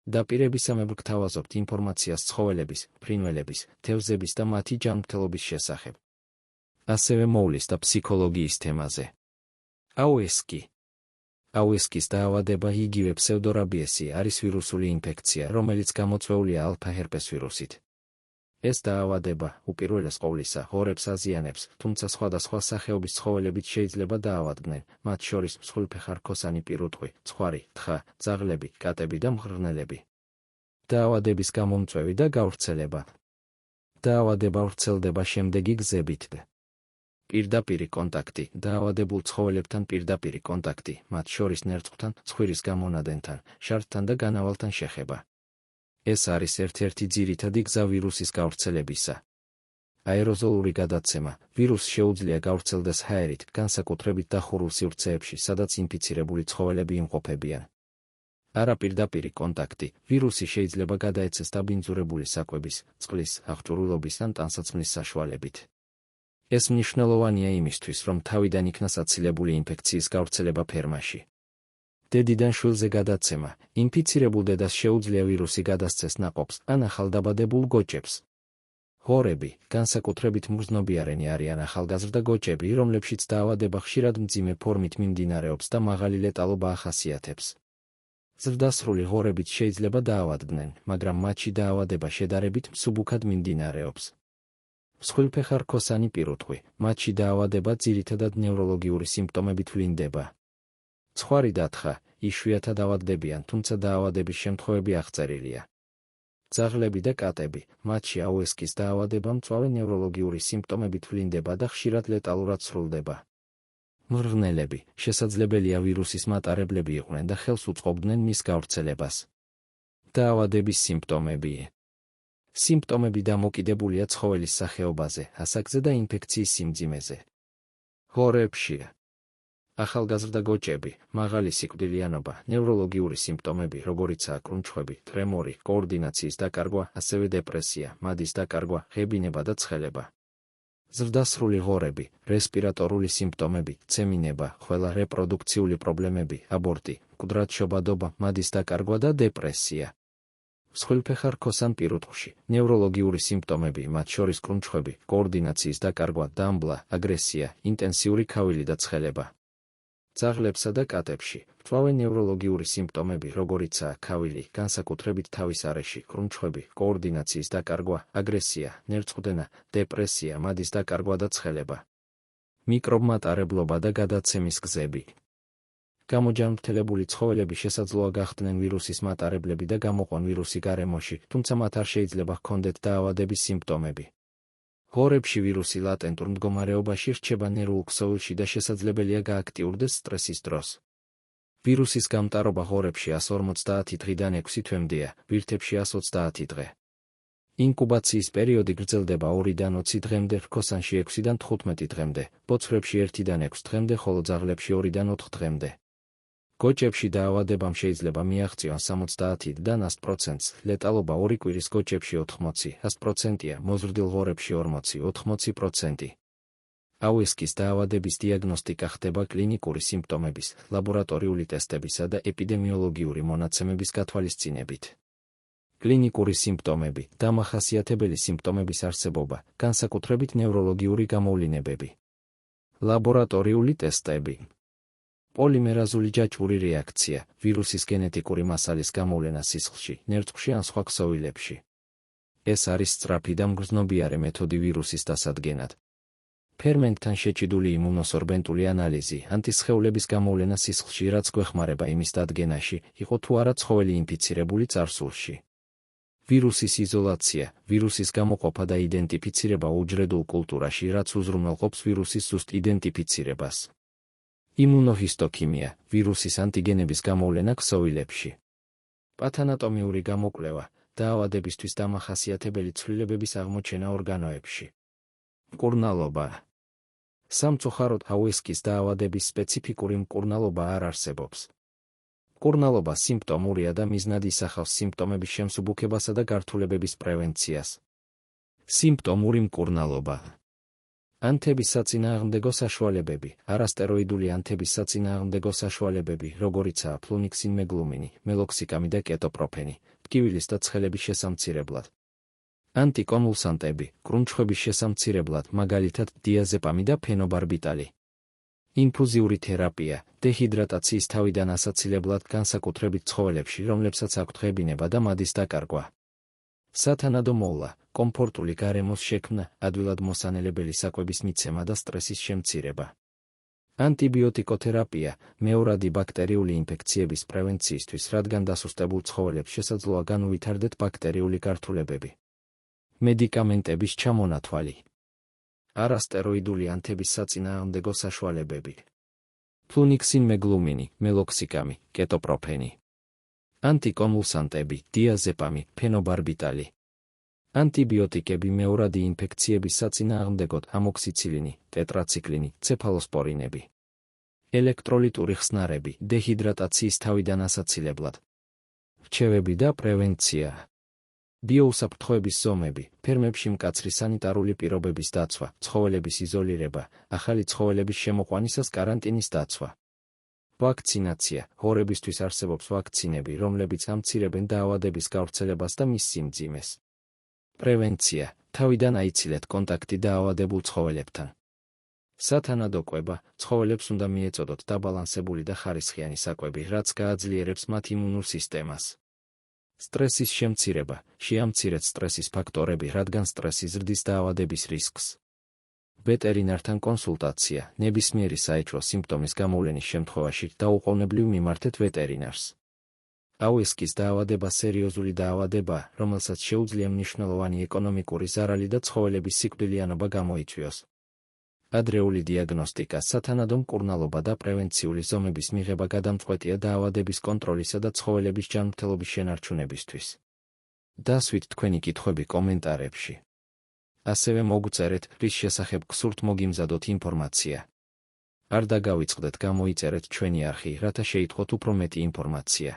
დაპირებისამებრ გთავაზობთ ინფორმაციას ცხოველების, ფრინველების, თევზების და მათი ჯანმრთელობის შესახებ. ასევე მოვლის და ფსიქოლოგიის თემაზე. AOS-ის დაავადება იგივე ფსევდორაბიესი არის ვირუსული ინფექცია, რომელიც გამოწვეულია ალფა-ჰერპეს ვირუსით. ეს დაავადება, უპირველეს ყოვლისა, ღორებს აზიანებს, თუმცა სხვადასხვა სახეობის ცხოველებიც შეიძლება დაავადდნენ, მათ შორის მსხვილფეხა-რქოსანი პირუტყვი, ცხვარი, თხა, ძაღლები, კატები და მღრღნელები. დაავადების გამომწვევი და გავრცელება. დაავადება ვრცელდება შემდეგი გზებით. პირდაპირი კონტაქტი, დაავადებულ ცხოველებთან პირდაპირი კონტაქტი, მათ შორის ნერწყვთან, ცხვირის გამონადენთან, შარდთან და განავალთან შეხება. ეს არის ერთ-ერთი ძირითადი გზა ვირუსის გავრცელებისა. აეროზოლური გადაცემა. ვირუსს შეუძლია გავრცელდეს ჰაერით, განსაკუთრებით დახურულ სივრცეებში, სადაც ინფიცირებული ცხოველები იმყოფებიან. არაპირდაპირი კონტაქტი. ვირუსი შეიძლება გადაეცეს დაბინძურებული საკვების, წყლის, აღჭურვილობის ან ტანსაცმლის საშუალებით. ეს მნიშვნელოვანია იმისთვის, რომ თავიდან იქნას აცილებული ინფექციის გავრცელება ფერმაში. დედიდან შვილზე გადაცემა. ინფიცირებულ დედას შეუძლია ვირუსი გადასცეს ნაყოფს ან ახალდაბადებულ გოჭებს. ღორები, განსაკუთრებით მგრძნობიარენი არიან ახალგაზრდა გოჭები, რომლებშიც დაავადება ხშირად მძიმე ფორმით მიმდინარეობს და მაღალი ლეტალობა ახასიათებს. ზრდასრული ღორებიც შეიძლება დაავადდნენ, მაგრამ მათში დაავადება შედარებით მსუბუქად მიმდინარეობს. მსხვილფეხა-რქოსანი პირუტყვი, მათში დაავადება ძირითადად ნევროლოგიური სიმპტომებით ვლინდება. ცხვარი და თხა, იშვიათად ავადდებიან, თუმცა დაავადების შემთხვევები აღწერილია. ძაღლები და კატები, მათში AOS-ის დაავადება მწვავე ნევროლოგიური სიმპტომებით ვლინდება და ხშირად ლეტალურად სრულდება. მღრღნელები, შესაძლებელია ვირუსის მატარებლები იყვნენ და ხელს უწყობდნენ მის გავრცელებას. დაავადების სიმპტომები. სიმპტომები დამოკიდებულია ცხოველის სახეობაზე, ასაკზე და ინფექციის სიმძიმეზე. ღორებში. ახალგაზრდა გოჭები, მაღალი სიკვდილიანობა, ნევროლოგიური სიმპტომები, როგორიცაა კრუნჩხვები, ტრემორი, კოორდინაციის დაკარგვა, ასევე დეპრესია, მადის დაკარგვა, ღებინება და ცხელება. ზრდასრული ღორები, რესპირატორული სიმპტომები, ცემინება, ხველა, რეპროდუქციული პრობლემები, აბორტი, მკვდრად შობადობა, მადის დაკარგვა და დეპრესია. მსხვილფეხა-რქოსან პირუტყვში, ნევროლოგიური სიმპტომები, მათ შორის კრუნჩხვები, კოორდინაციის დაკარგვა, დამბლა, აგრესია, ინტენსიური ქავილი და ცხელება. ძაღლებსა და კატებში, მწვავე ნევროლოგიური სიმპტომები, როგორიცაა ქავილი, განსაკუთრებით თავის არეში, კრუნჩხვები, კოორდინაციის დაკარგვა, აგრესია, ნერწყვდენა, დეპრესია, მადის დაკარგვა და ცხელება. მიკრობმატარებლობა და გადაცემის გზები. გამოჯანმრთელებული ცხოველები შესაძლოა გახდნენ ვირუსის მატარებლები და გამოყვან ვირუსი გარემოში, თუმცა მათ არ შეიძლება ჰქონდეთ დაავადების სიმპტომები. ღორებში ვირუსი ლატენტურ მდგომარეობაში რჩება ნერვულ ქსოვილში და შესაძლებელია გააქტიურდეს სტრესის დროს. ვირუსის გამტარობა ღორებში 150 დღიდან 6 თვემდეა, ვირთებში 130 დღე. ინკუბაციის პერიოდი გრძელდება 2-დან 20 დღემდე, რქოსანში 6-დან 15 დღემდე, ბოцვრებში 1-დან 6 დღემდე, ხოლო ძაღლებში 2-დან 4 დღემდე. გოჭებში დაავადებამ შეიძლება მიაღწიონ 70-დან 100%-ს, ლეტალობა 2 კვირის გოჭებში 80-100%-ია, მოზრდილ ღორებში 40-80%. AOS-ის დაავადების დიაგნოსტიკა ხდება კლინიკური სიმპტომების, ლაბორატორიული ტესტებისა და ეპიდემიოლოგიური მონაცემების გათვალისწინებით. კლინიკური სიმპტომები, დამახასიათებელი სიმპტომების არსებობა, განსაკუთრებით ნევროლოგიური გამოვლინებები. ლაბორატორიული ტესტები. პოლიმერაზული ჯაჭვური რეაქცია, ვირუსის გენეტიკური მასალის გამოვლენა სისხლში, ნერწყვში ან სხვა ქსოვილებში. ეს არის სწრაფი და მგრძნობიარე მეთოდი ვირუსის დასადგენად. ფერმენტთან შეჭიდული იმუნოსორბენტული ანალიზი, ანტისხეულების გამოვლენა სისხლში, რაც გვეხმარება იმის დადგენაში, იყო თუ არა ცხოველი ინფიცირებული წარსულში. ვირუსის იზოლაცია, ვირუსის გამოყოფა და იდენტიფიცირება უჯრედულ კულტურაში, რაც უზრუნველყოფს ვირუსის ზუსტ იდენტიფიცირებას. იმუნოჰისტოქიმია, ვირუსის ანტიგენების გამოვლენა ქსოვილებში. პათანატომიური გამოკვლევა, დაავადებისთვის დამახასიათებელი ცვლილებების აღმოჩენა ორგანოებში. მკურნალობა. სამწუხაროდ AOS-ის დაავადების სპეციფიკური მკურნალობა არ არსებობს. მკურნალობა სიმპტომურია და მიზნად ისახავს სიმპტომების შემსუბუქებასა და გართულებების პრევენციას. სიმპტომური მკურნალობა. ანთების საწინააღმდეგო საშუალებები, არასტეროიდული ანთების საწინააღმდეგო საშუალებები, როგორიცაა ფლუნიქსინმეგლუმინი, მელოქსიკამი და კეტოპროფენი, ტკივილის და ცხელების შესამცირებლად. ანტიკონვულსანტები, კრუნჩხვების შესამცირებლად, მაგალითად დიაზეპამი და ფენობარბიტალი. ინფუზიური თერაპია, დეჰიდრატაციის თავიდან ასაცილებლად განსაკუთრებით ცხოველებში, რომლებსაც აქვთ ღებინება და მადის დაკარგვა. სათანადო მოვლა, კომფორტული გარემოს შექმნა, ადვილად მოსანელებელი საკვების მიცემა და სტრესის შემცირება. ანტიბიოტიკოთერაპია, მეორადი ბაქტერიული ინფექციების პრევენციისთვის, რადგან დასუსტებულ ცხოველებს შესაძლოა განუვითარდეთ ბაქტერიული გართულებები. მედიკამენტების ჩამონათვალი. არასტეროიდული ანთების საწინააღმდეგო საშუალებები. ფლუნიქსინმეგლუმინი, მელოქსიკამი, კეტოპროფენი. ანტიკონვულსანტები, დიაზეპამი, ფენობარბიტალი. ანტიბიოტიკები მეორადი ინფექციების საწინააღმდეგოდ, ამოქსიცილინი, ტეტრაციკლინი, ცეფალოსპორინები. ელექტროლიტური ხსნარები, დეჰიდრატაციის თავიდან ასაცილებლად. რჩევები და პრევენცია. ბიოუსაფრთხოების ზომები, ფერმებში მკაცრი სანიტარული პირობების დაცვა, ცხოველების იზოლირება, ახალი ცხოველების შემოყვანისას კარანტინის დაცვა. ვაქცინაცია, ღორებისთვის არსებობს ვაქცინები, რომლებიც ამცირებენ დაავადების გავრცელებას და მის სიმძიმეს. პრევენცია, თავიდან აიცილეთ კონტაქტი დაავადებულ ცხოველებთან. სათანადო კვება, ცხოველებს უნდა მიეწოდოთ დაბალანსებული და ხარისხიანი საკვები, რაც გააძლიერებს მათ იმუნურ სისტემას. სტრესის შემცირება, შეამცირეთ სტრესის ფაქტორები, რადგან სტრესი ზრდის დაავადების რისკს. ვეტერინართან კონსულტაცია, ნებისმიერი საეჭვო სიმპტომის გამოვლენის შემთხვევაში დაუყოვნებლივ მიმართეთ ვეტერინარს. აუესკის დაავადება სერიოზული დაავადებაა, რომელსაც შეუძლია მნიშვნელოვანი ეკონომიკური ზარალი და ცხოველების სიკვდილიანობა გამოიწვიოს. ადრეული დიაგნოსტიკა, სათანადო მკურნალობა და პრევენციული ზომების მიღება გადამწყვეტია დაავადების კონტროლისა და ცხოველების ჯანმრთელობის შენარჩუნებისთვის. დასვით თქვენი კითხვები კომენტარებში. ასევე მოგწერეთ, რის შესახებ გსურთ მოგიმზადოთ ინფორმაცია. არ დაგავიწყდეთ, გამოიწერეთ ჩვენი არხი, რათა შეიტყოთ უფრო მეტი ინფორმაცია.